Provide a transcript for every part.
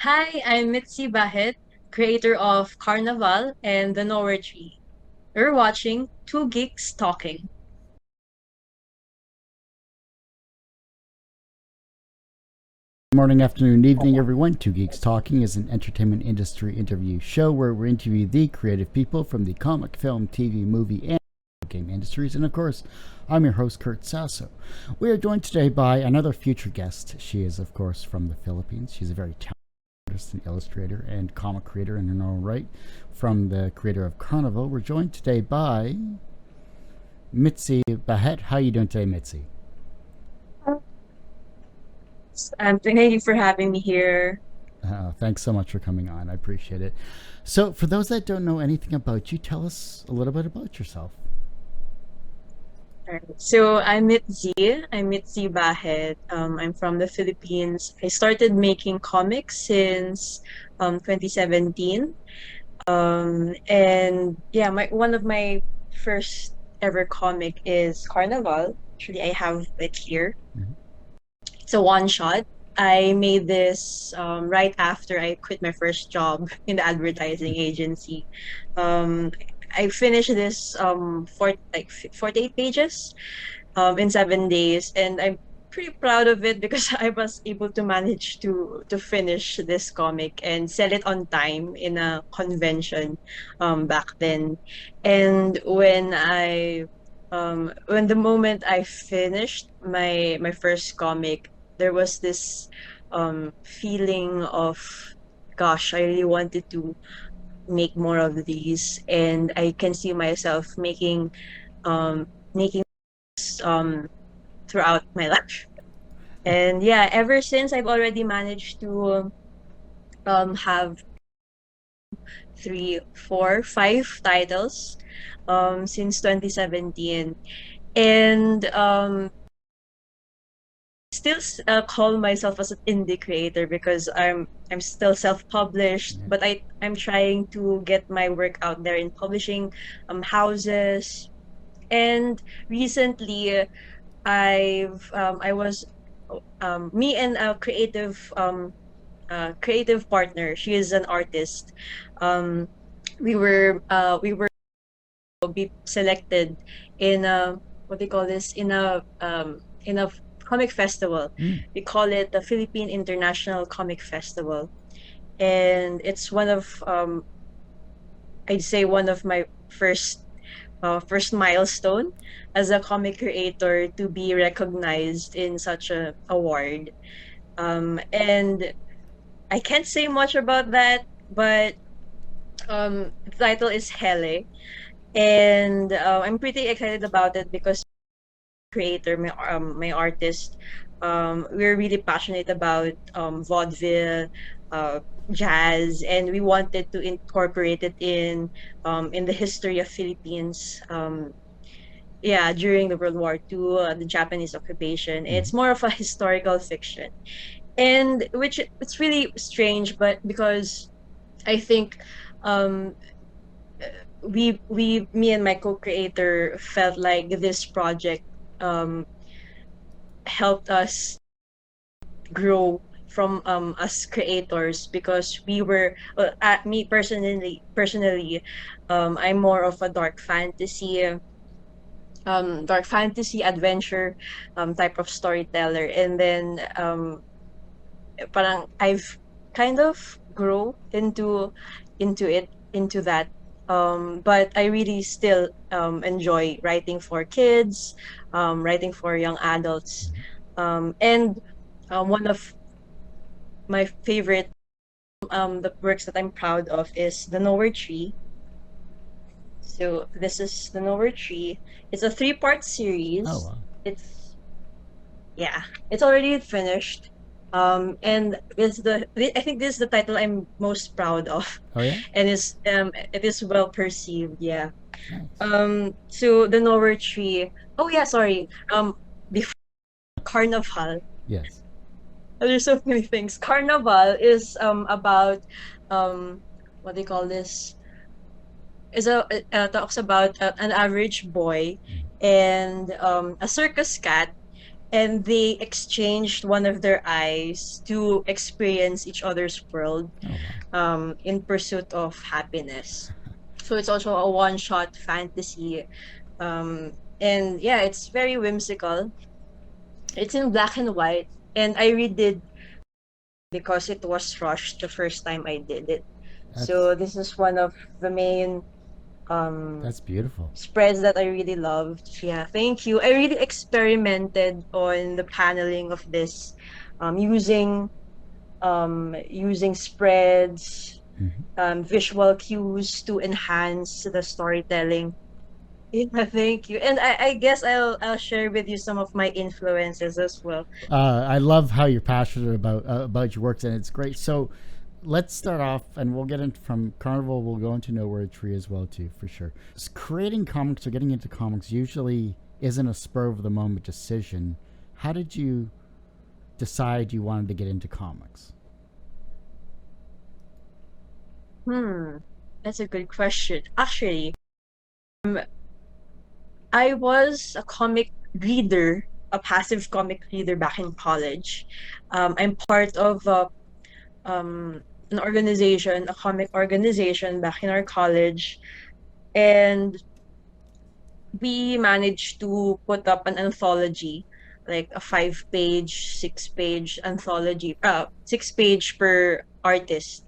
Hi, I'm Mitzi Bajet, creator of Karnival and The Nowhere Tree. You're watching Two Geeks Talking. Morning, afternoon, evening, everyone. Two Geeks Talking is an entertainment industry interview show where we interview the creative people from the comic, film, TV, movie, and game industries. And of course, I'm your host, Kurt Sasso. We are joined today by another future guest. She is, of course, from the Philippines. She's a very talented artist and illustrator and comic creator in her own right. From the creator of Karnival, we're joined today by Mitzi Bajet. How are you doing today, Mitzi? Thank you for having me here. Thanks so much for coming on. I appreciate it. So, for those that don't know anything about you, tell us a little bit about yourself. Alright. So I'm Mitzi. I'm Mitzi Bajet. I'm from the Philippines. I started making comics since 2017. And yeah, my one of my first ever comic is Carnival. Actually, I have it here. Mhm. It's a one shot. I made this right after I quit my first job in the advertising agency. Um, I finished this 48 pages in 7 days, and I'm pretty proud of it because I was able to manage to finish this comic and sell it on time in a convention back then. And when the moment I finished my first comic, there was this feeling of, gosh, I really wanted to make more of these, and I can see myself making um throughout my life. And yeah, ever since I've already managed to have three, four, five titles since 2017. And still call myself as an indie creator because I'm still self-published, Yeah. but I'm trying to get my work out there in publishing houses. And recently I was me and a creative partner. She is an artist. Um, we were be selected in a, what do you call this, in a comic festival. Mm. We call it the Philippine International Comic Festival, and it's one of I'd say one of my first milestone as a comic creator to be recognized in such a award. And I can't say much about that, but the title is Hele, and I'm pretty excited about it because creator, my artist, we're really passionate about vaudeville, uh, jazz, and we wanted to incorporate it in the history of Philippines. Yeah, during the World War II, the Japanese occupation. Mm-hmm. It's more of a historical fiction, and which it's really strange, but because I think um me and my co-creator felt like this project um helped us grow from as creators, because we were me personally, I'm more of a dark fantasy adventure type of storyteller. And then parang I've kind of grow into that, but I really still enjoy writing for kids, writing for young adults, and one of my favorite the works that I'm proud of is The Nowhere Tree. So this is The Nowhere Tree. It's a three-part Oh, series. wow. It's Yeah, it's already finished. And I think this is the title I'm most proud of, Oh, yeah? and it is well perceived. Yeah. Nice. So The Nowhere Tree. Oh yeah, sorry. Before Carnival. Yes. There's so many things. Carnival is about um what do you call this? Is a talks about an average boy and a circus cat, and they exchanged one of their eyes to experience each other's world, Oh wow. in pursuit of happiness. So it's also a one-shot fantasy. And yeah, it's very whimsical. It's in black and white, and I redid because it was rushed the first time I did it. That's So this is one of the main um that's beautiful. spreads that I really loved. Yeah, thank you. I really experimented on the paneling of this, using spreads, Hmm. visual cues to enhance the storytelling. Yeah, thank you. And I guess I'll share with you some of my influences as well. I love how you're passionate about your works, and it's great. So, let's start off, and we'll get into from Carnival. We'll go into Nowhere Tree as well, too, for sure. Creating comics or getting into comics usually isn't a spur of the moment decision. How did you decide you wanted to get into comics? Hmm, that's a good question. Actually, um, I was a comic reader, a passive comic reader back in college. I'm part of um, an organization, a comic organization back in our college, and we managed to put up an anthology, like a 5-page, 6-page anthology, 6-page per artist.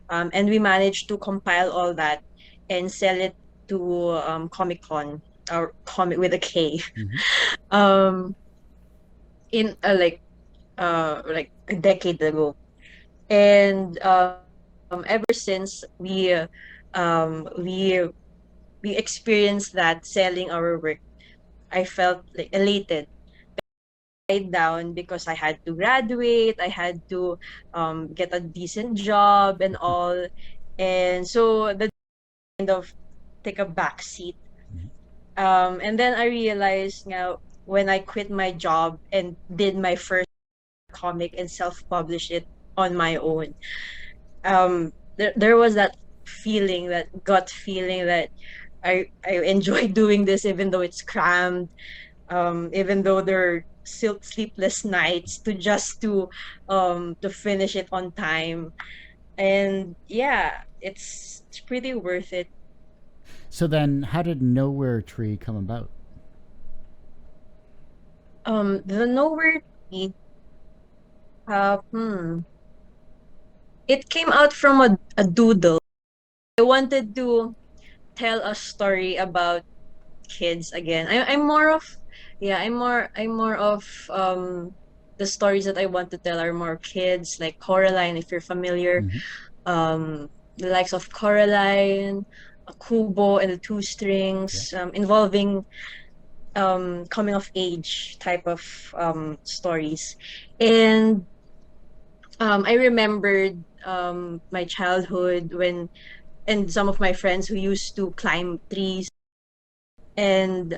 And we managed to compile all that and sell it to Comic Con, or comic with a K, Mm-hmm. um, in like a decade ago. And ever since we experienced that selling our work, I felt like elated, tied down because I had to graduate, I had to get a decent job and all. And so the kind of take a back seat. And then I realized now when I quit my job and did my first comic and self-published it on my own, there was that feeling, that gut feeling that I enjoy doing this even though it's crammed, even though there are still sleepless nights to finish it on time. And yeah, it's pretty worth it. So then, how did Nowhere Tree come about? The Nowhere Tea, uh, hmm, it came out from a doodle. I wanted to tell a story about kids again. I'm more of, yeah, I'm more of the stories that I want to tell are more kids, like Coraline, if you're familiar. Mm-hmm. The likes of Coraline, Kubo and the Two Yeah. Strings, involving coming of age type of stories. And I remembered my childhood when and some of my friends who used to climb trees. And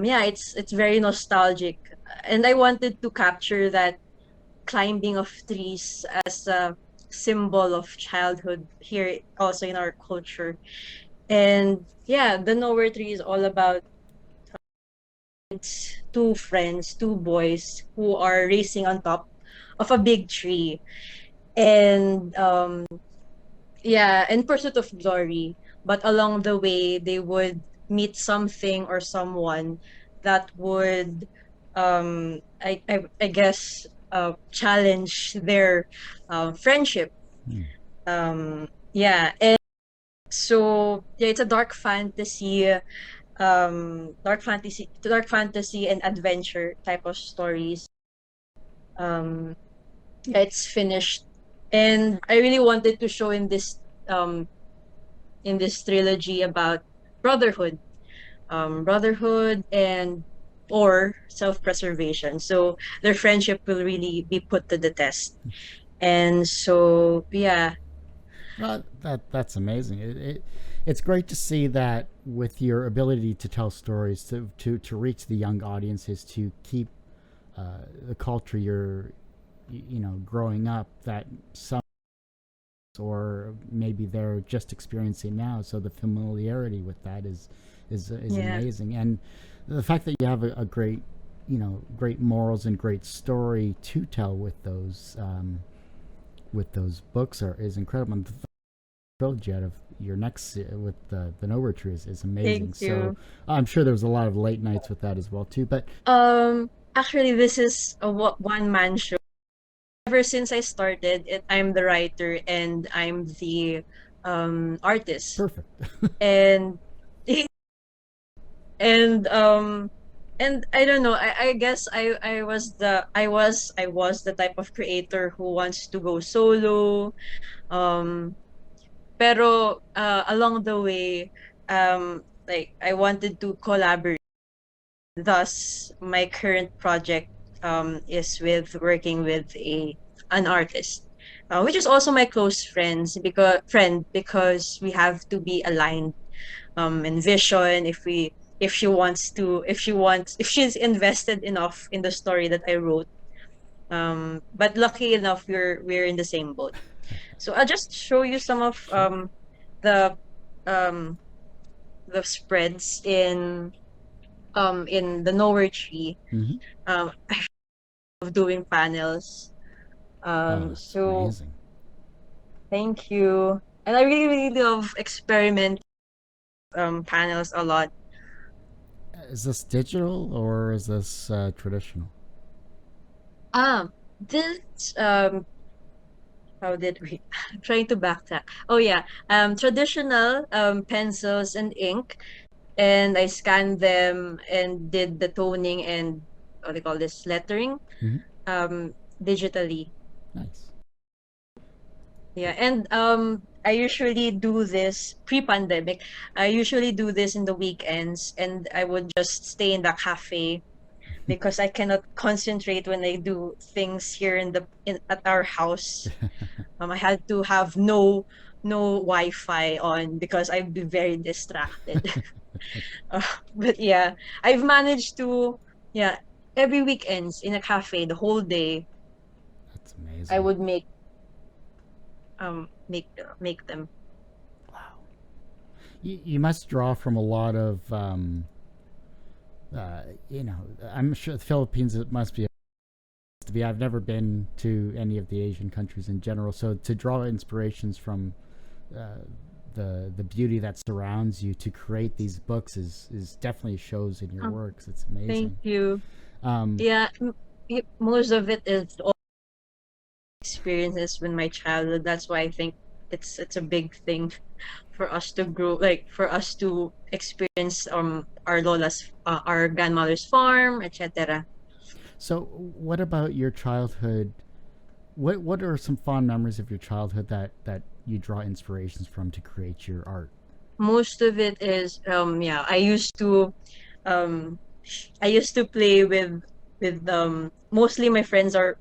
yeah, it's very nostalgic. And I wanted to capture that climbing of trees as a symbol of childhood here also in our culture. And yeah, the Nowhere Tree is all about two friends, two boys who are racing on top of a big tree. And yeah, in pursuit of glory. But along the way, they would meet something or someone that would, I guess, challenge their friendship. Mm. Yeah, and so yeah, it's a dark fantasy and adventure type of stories. Um, yeah, it's finished, and I really wanted to show in this trilogy about brotherhood, brotherhood and or self-preservation. So their friendship will really be put to the test. And so yeah, Well, that's amazing. It's great to see that with your ability to tell stories, to reach the young audiences, to keep the culture you're growing up, that some or maybe they're just experiencing now. So the familiarity with that is yeah, amazing, and the fact that you have a great great morals and great story to tell with those books is incredible. And the thrilled yet of your next with the Nowhere Tree is amazing. Thank So you. I'm sure there was a lot of late nights with that as well too. But Actually, this is a one man show. Ever since I started it, I'm the writer and I'm the artist. perfect. And and um and I don't know, I guess I was the type of creator who wants to go solo. Um pero along the way, like I wanted to collaborate. Thus, my current project is with working with a an artist, which is also my close friend because we have to be aligned in vision. If she's invested enough in the story that I wrote. But lucky enough, we're in the same boat. So I'll just show you some of Sure. the um the spreads in the Nowhere Tree. Mm-hmm. I love doing panels. Oh, it's So amazing. thank you. And I really, really love experiment panels a lot. Is this digital or is this traditional? This how did we I'm trying to backtrack. Oh yeah. Traditional pencils and ink, and I scanned them and did the toning and what do you call this, lettering Mm-hmm. digitally. Nice. Yeah, and I usually do this pre-pandemic. I usually do this in the weekends, and I would just stay in the cafe because I cannot concentrate when I do things here in at our house. I had to have no Wi-Fi on because I'd be very distracted. Uh, but yeah, I've managed to, yeah, every weekends in a cafe the whole day. That's I amazing. would make them. Wow. You must draw from a lot of you know. I'm sure the Philippines it must be to be. I've never been to any of the Asian countries in general, so to draw inspirations from uh, the beauty that surrounds you to create these books is definitely shows in your Oh, works. It's thank amazing. you. Um, Yeah, most of it is all experiences with my childhood. That's why I think it's a big thing for us to grow, like for us to experience our lola's our grandmother's farm, etc. so, what about your childhood? What are some fond memories of your childhood that you draw inspirations from to create your art? Most of it is yeah, um I used to play with mostly my friends are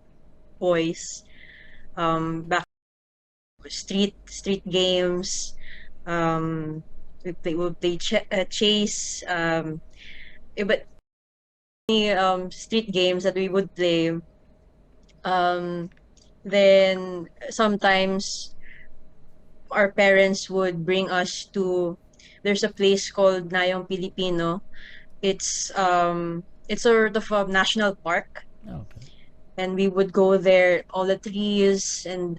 boys. Back street games. We play chase. But street games that we would play. Um, then sometimes our parents would bring us to. There's a place called Nayong Pilipino. It's sort of a national park, Oh, okay. and we would go there. All the trees and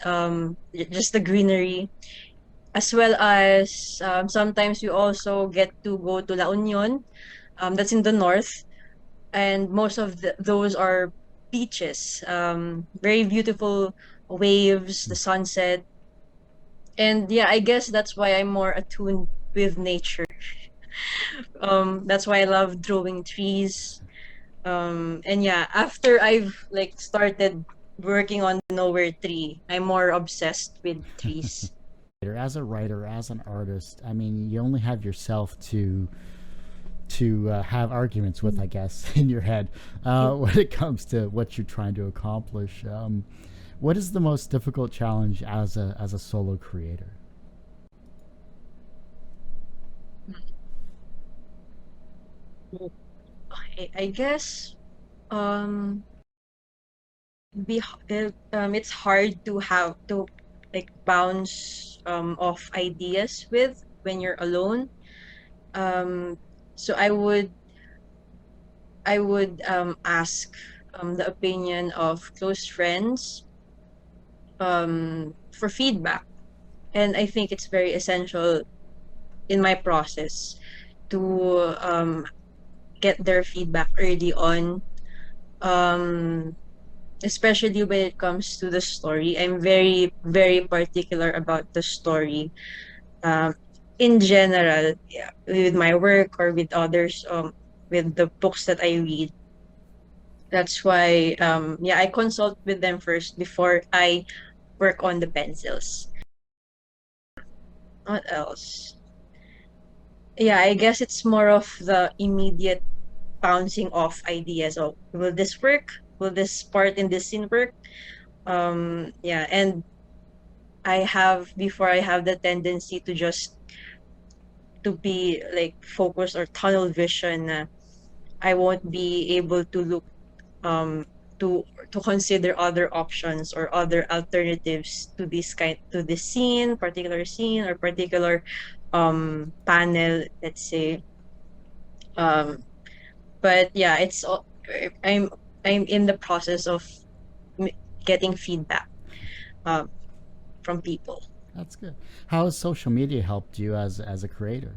just the greenery, as well as sometimes we also get to go to La Union. That's in the north, and most of those are beaches. Very beautiful waves, the sunset, and yeah, I guess that's why I'm more attuned with nature. That's why I love drawing trees. And yeah, after I've like started working on Nowhere Tree, I'm more obsessed with trees. As a writer, as an artist, I mean, you only have yourself to have arguments with, I guess, in your head when it comes to what you're trying to accomplish. What is the most difficult challenge as a solo creator? I guess um it's hard to have to like bounce off ideas with when you're alone. Um so I would I would ask the opinion of close friends for feedback. And I think it's very essential in my process to get their feedback early on, um, especially when it comes to the story. I'm very, very particular about the story. Um, in general, yeah, with my work or with others, with the books that I read. That's why, yeah, I consult with them first before I work on the pencils. What else? Yeah, I guess it's more of the immediate bouncing off ideas of, will this work? Will this part in this scene work? Yeah, and I have the tendency to just to be like focused or tunnel vision. I won't be able to look um to consider other options or other alternatives to this scene, particular scene or particular panel, let's say. Um but yeah, I'm I'm in the process of m- getting feedback um from people. That's good. How has social media helped you as a creator?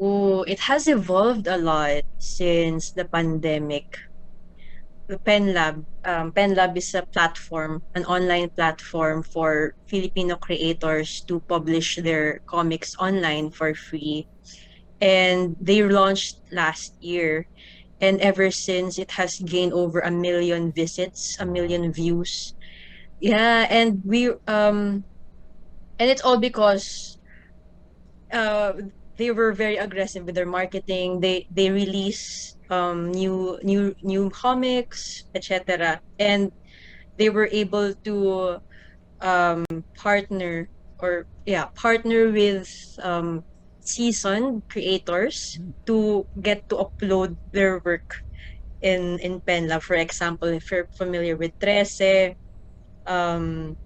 Oh, it has evolved a lot since the pandemic. The Pen Lab is a platform, an online platform for Filipino creators to publish their comics online for free. And they launched last year. And ever since, it has gained over 1 million visits, a Wow. million views. Yeah, and it's all because uh they were very aggressive with their marketing. They release new comics, etc. And they were able to partner partner with seasoned creators Mm. to get to upload their work in Penlab. For example, if you're familiar with Trece, um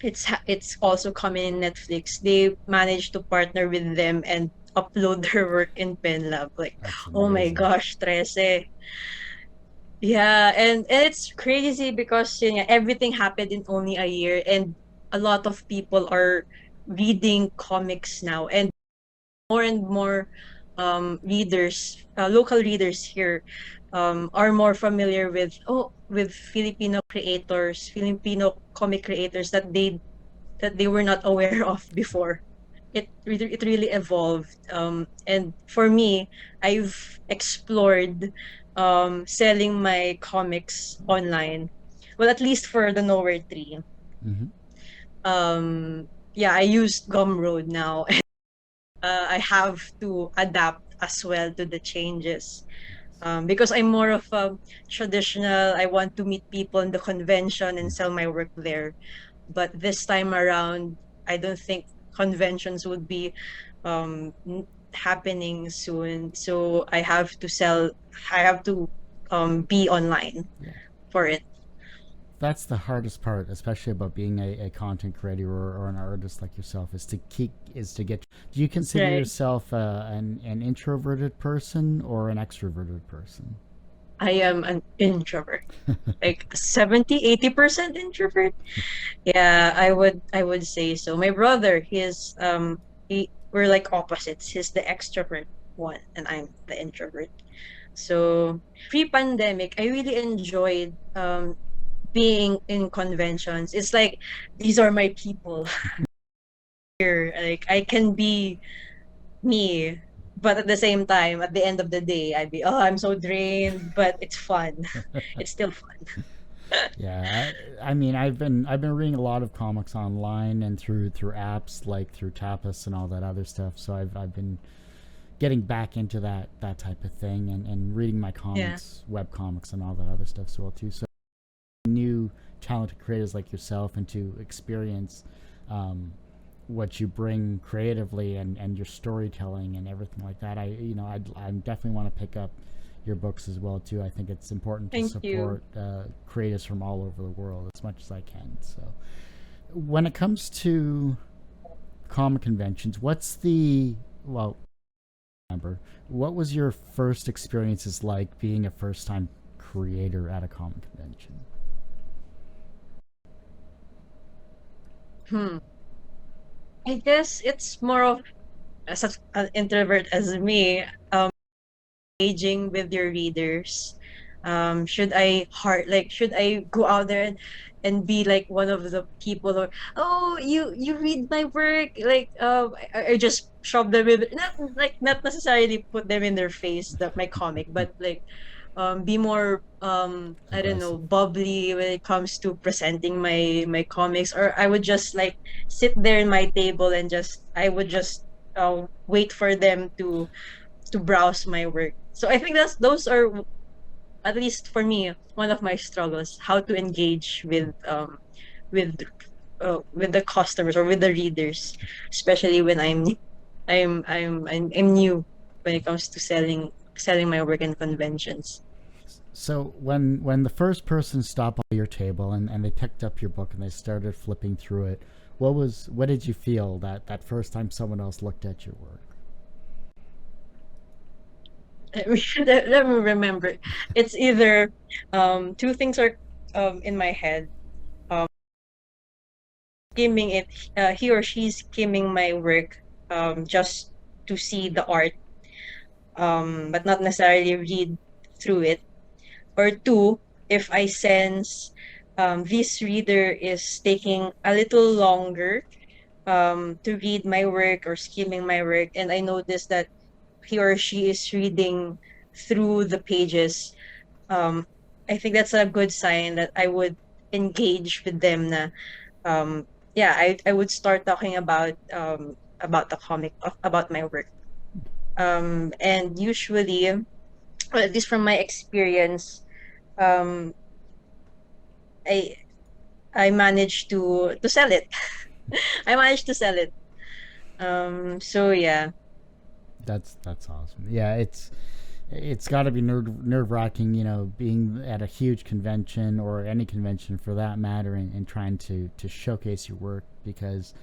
it's also coming in Netflix. They managed to partner with them and upload their work in Penlab. Like, That's oh my amazing. gosh, Trece. Yeah, and it's crazy because everything happened in only a year, and a lot of people are reading comics now, and more readers, local readers here, are more familiar with Filipino creators, Filipino comic creators that they were not aware of before. It really evolved. And for me, I've explored selling my comics online. Well, at least for the Nowhere Tree. Mm-hmm. Yeah, I use Gumroad now. I have to adapt as well to the changes. Because I'm more of a traditional, I want to meet people in the convention and sell my work there. But this time around, I don't think conventions would be happening soon. So I have to be online Yeah. for it. That's the hardest part, especially about being a content creator or an artist like yourself, is to get. Do you consider Right. yourself an introverted person or an extroverted person? I am an introvert, like 70-80% introvert. Yeah, I would say so. My brother, we're like opposites. He's the extrovert one and I'm the introvert. So pre-pandemic, I really enjoyed being in conventions. It's like these are my people here. Like I can be me, but at the same time, at the end of the day, I'd be, oh, I'm so drained, but it's fun. It's still fun. Yeah, I mean, I've been reading a lot of comics online and through apps like through Tapas and all that other stuff. So I've been getting back into that type of thing and reading my Yeah. comics, web comics, and all that other stuff as well too. So new talented creators like yourself and to experience um, what you bring creatively and your storytelling and everything like that. I definitely want to pick up your books as well too. I think it's important to Thank you. support creators from all over the world as much as I can. So when it comes to comic conventions, what's the well remember. What was your first experiences like being a first time creator at a comic convention? Hmm. I guess it's more of as an introvert as me, engaging with your readers. Should I go out there and be like one of the people, or oh, you read my work, like I just shove them in, not necessarily put them in their face that my comic, but like be more I don't know, Aggressive. bubbly when it comes to presenting my comics, or I would just like sit there in my table and just I would just wait for them to browse my work. So I think those are, at least for me, one of my struggles, how to engage with with the customers or with the readers, especially when I'm new when it comes to selling my work in conventions. So when the first person stopped by your table and they picked up your book and they started flipping through it, what did you feel that first time someone else looked at your work? Let me remember. It's either two things are in my head. Um skimming it, he or she's skimming my work just to see the art, but not necessarily read through it. Or two, if I sense this reader is taking a little longer to read my work or skimming my work, and I notice that he or she is reading through the pages, um, I think that's a good sign that I would engage with them. Na, yeah, I would start talking about the comic, about my work. And usually, well, at least from my experience, um, I I managed to sell it. I managed to sell it. So yeah. That's awesome. Yeah, it's got to be nerve wracking, being at a huge convention or any convention for that matter, and trying to showcase your work because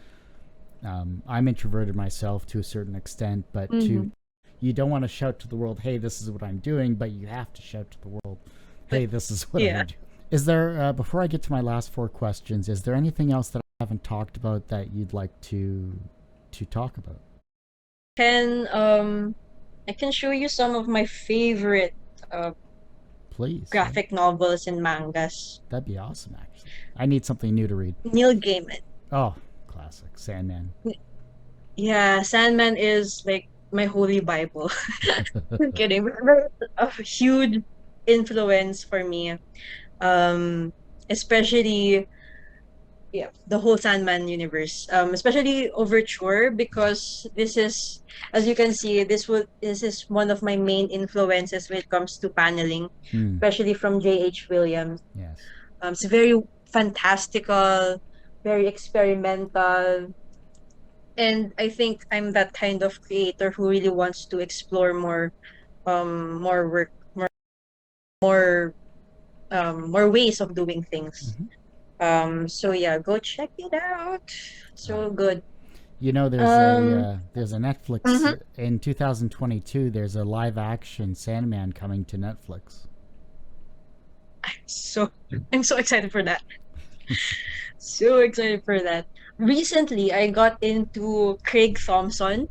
I'm introverted myself to a certain extent, but Hmm. you don't want to shout to the world, "Hey, this is what I'm doing," but you have to shout to the world, But "Hey, this is what yeah. I'm doing." Is there before I get to my last four questions, is there anything else that I haven't talked about that you'd like to talk about? Can I can show you some of my favorite uh, Please, yeah, graphic novels and mangas. that'd be awesome. Actually, I need something new to read. Neil Gaiman. Oh, classic Sandman. Yeah, Sandman is like my holy Bible. I'm kidding. But a huge influence for me. Um, especially, yeah, the whole Sandman universe. Especially Overture, because this is, as you can see, this is one of my main influences when it comes to paneling, Hmm. especially from J.H. Williams. Yes. It's very fantastical, very experimental, and I think I'm that kind of creator who really wants to explore more work, more more ways of doing things. Mm-hmm. So yeah, go check it out. All right. So good. There's Um there's a Netflix mhm. in 2022. There's a live action Sandman coming to Netflix. so I'm so excited for that. So excited for that. Recently I got into Craig Thompson.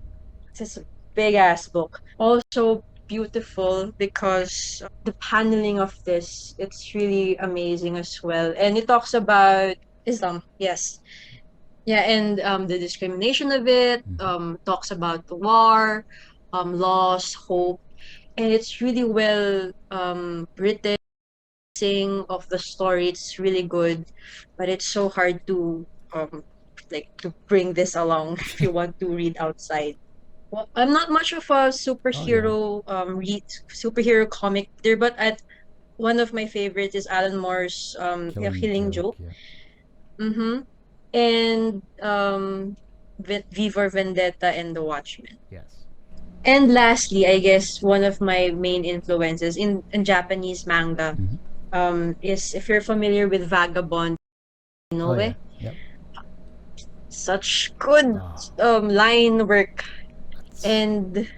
It's a big ass book. Also beautiful because the paneling of this, it's really amazing as well. And it talks about Islam. Yes. Yeah, and the discrimination of it, Mm-hmm. talks about the war, loss, hope, and it's really well written. Of the story, it's really good, but it's so hard to to bring this along if you want to read outside. Well, I'm not much of a Oh yeah, superhero comic there, but one of my favorites is Alan Moore's yeah, Killing Killing Joke. Joke. Yeah. Mm-hmm. And V for Vendetta and The Watchmen. Yes. And lastly, I guess one of my main influences in Japanese manga Mm-hmm. is, if you're familiar with Vagabond Oh yeah. Inoue. Yep. Such good Oh, line work, that's and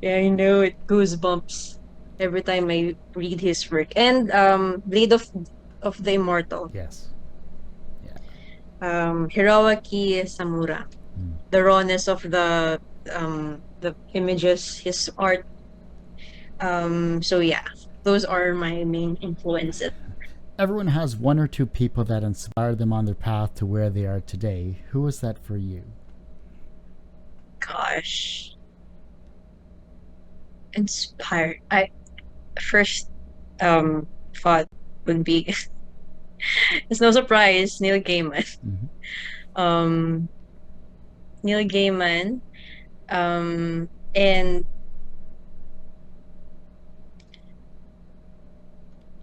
Yeah, I know it goosebumps every time I read his work. And Blade of the Immortal, Yes. Yeah. Hiroaki Samura. Mm. The rawness of the images, his art. So yeah, those are my main influences. Everyone has one or two people that inspire them on their path to where they are today. Who was that for you? Gosh, inspired. I first thought would be it's no surprise, Neil Gaiman. Mm-hmm. Um, Neil Gaiman. And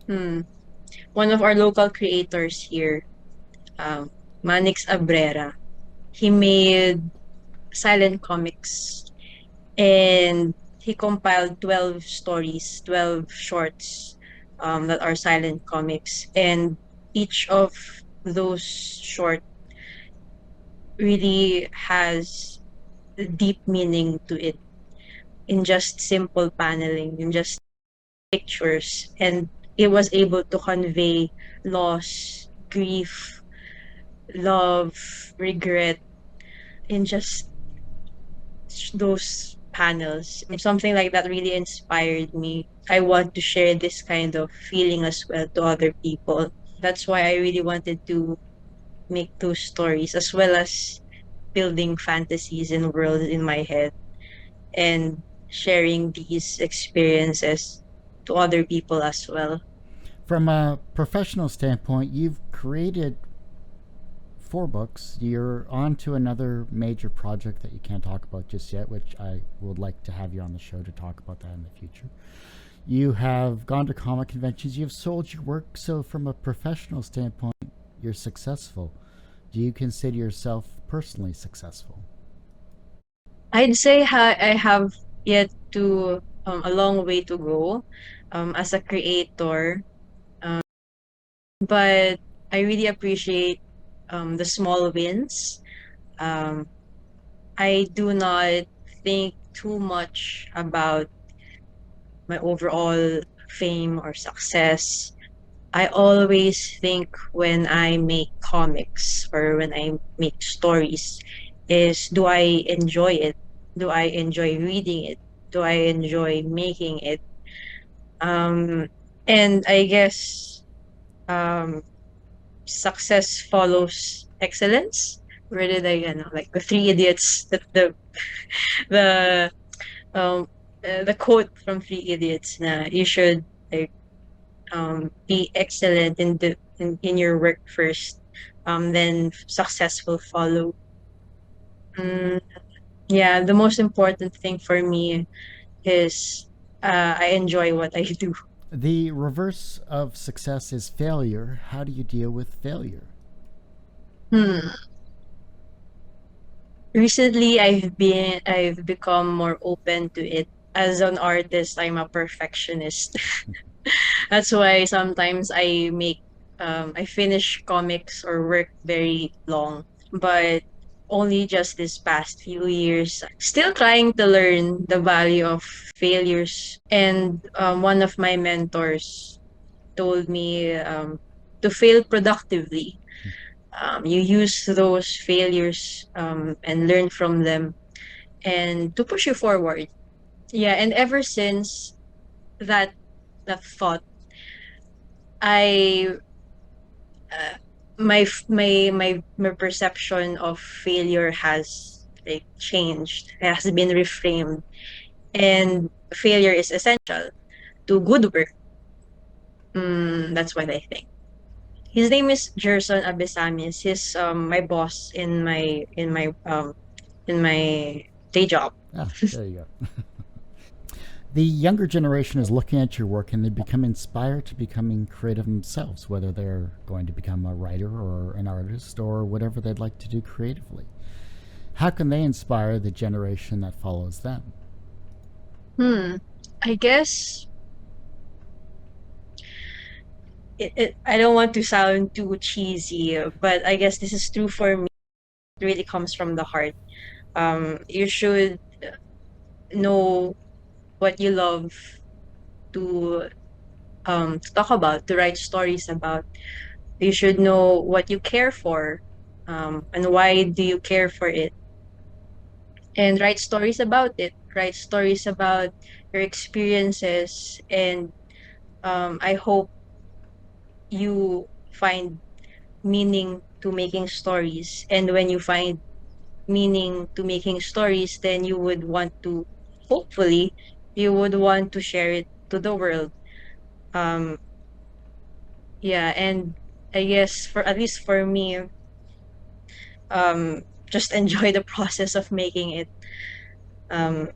hmm, one of our local creators here, um, Manix Abrera. He made silent comics and he compiled 12 stories, 12 shorts that are silent comics. And each of those short really has a deep meaning to it in just simple paneling, in just pictures. And it was able to convey loss, grief, love, regret in just those panels. Something like that really inspired me. I want to share this kind of feeling as well to other people. That's why I really wanted to make those stories as well as building fantasies and worlds in my head and sharing these experiences to other people as well. From a professional standpoint, you've created 4 books. You're on to another major project that you can't talk about just yet, which I would like to have you on the show to talk about that in the future. You have gone to comic conventions. You've sold your work. So, from a professional standpoint, you're successful. Do you consider yourself personally successful? I'd say I have yet to a long way to go as a creator, um, but I really appreciate the small wins. Um, I do not think too much about my overall fame or success. I always think when I make comics or when I make stories is do I enjoy it? Do I enjoy reading it? Do I enjoy making it? Um, and I guess um, success follows excellence. Where did I, like the Three Idiots, the um the quote from Three Idiots na you should like be excellent in your work first, then success will follow. Mm, yeah, the most important thing for me is I enjoy what I do. The reverse of success is failure. How do you deal with failure? Hmm. Recently, I've become more open to it. As an artist, I'm a perfectionist. That's why sometimes I finish comics or work very long. But only just this past few years, still trying to learn the value of failures. And one of my mentors told me to fail productively. You use those failures and learn from them and to push you forward. Yeah, and ever since that that thought, I my perception of failure has like changed, has been reframed, and failure is essential to good work. That's what I think. His name is Gerson Abesamis. He's my boss in my day job. Ah, there you go. The younger generation is looking at your work and they become inspired to becoming creative themselves, whether they're going to become a writer or an artist or whatever they'd like to do creatively. How can they inspire the generation that follows them? Hmm. I guess I don't want to sound too cheesy, but I guess this is true for me. It really comes from the heart. You should know. what you love to to talk about, to write stories about. You should know what you care for, and why do you care for it, and write stories about it. Write stories about your experiences, and I hope you find meaning to making stories. And when you find meaning to making stories, then you would want to, hopefully, you would want to share it to the world. Um, yeah, and I guess for at least for me, just enjoy the process of making it. Um,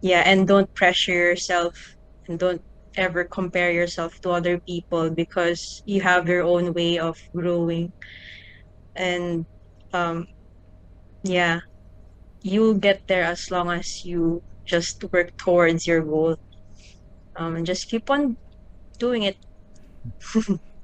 yeah, and don't pressure yourself, and don't ever compare yourself to other people, because you have your own way of growing. And um, yeah, you'll get there as long as you just work towards your goal, and just keep on doing it.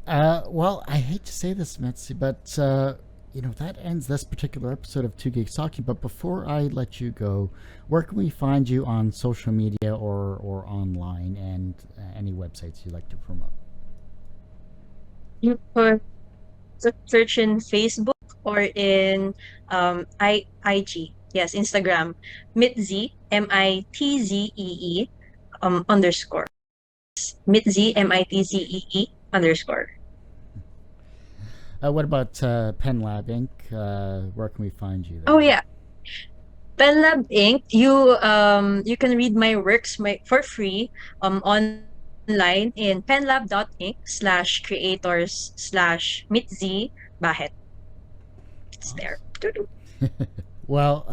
Well, I hate to say this, Mitzi, but that ends this particular episode of Two Geeks Talking. But before I let you go, where can we find you on social media or online, and any websites you'd like to promote? You could search in Facebook or in IG. Yes, Instagram. Mitzee, Mitzee, underscore. Mitzee, Mitzee, underscore. What about Pen Lab Inc.? Where can we find you Oh there? yeah, Penlab Inc. You can read my works for free online in penlab.inc/creators/Mitzi Bajet. It's there. Awesome. Doo-doo. Well,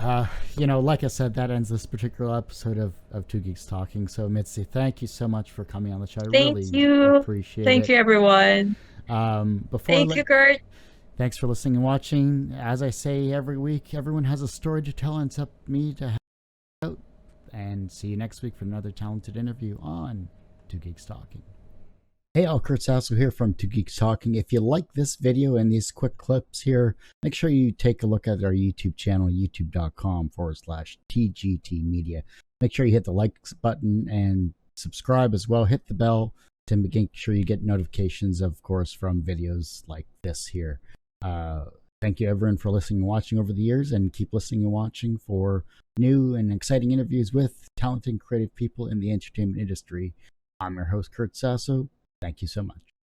like I said, that ends this particular episode of Two Geeks Talking. So, Mitzi, thank you so much for coming on the show. I Thank really you. appreciate Thank it. you, everyone. Before I Thank let you, Kurt. Thanks for listening and watching. As I say every week, everyone has a story to tell, and it's up to me to help out. And see you next week for another talented interview on Two Geeks Talking. Hey, all, Kurt Sasso here from Two Geeks Talking. If you like this video and these quick clips here, make sure you take a look at our YouTube channel, youtube.com/TGT Media. Make sure you hit the like button and subscribe as well. Hit the bell to make sure you get notifications, of course, from videos like this here. Thank you, everyone, for listening and watching over the years, and keep listening and watching for new and exciting interviews with talented and creative people in the entertainment industry. I'm your host, Kurt Sasso. Thank you so much.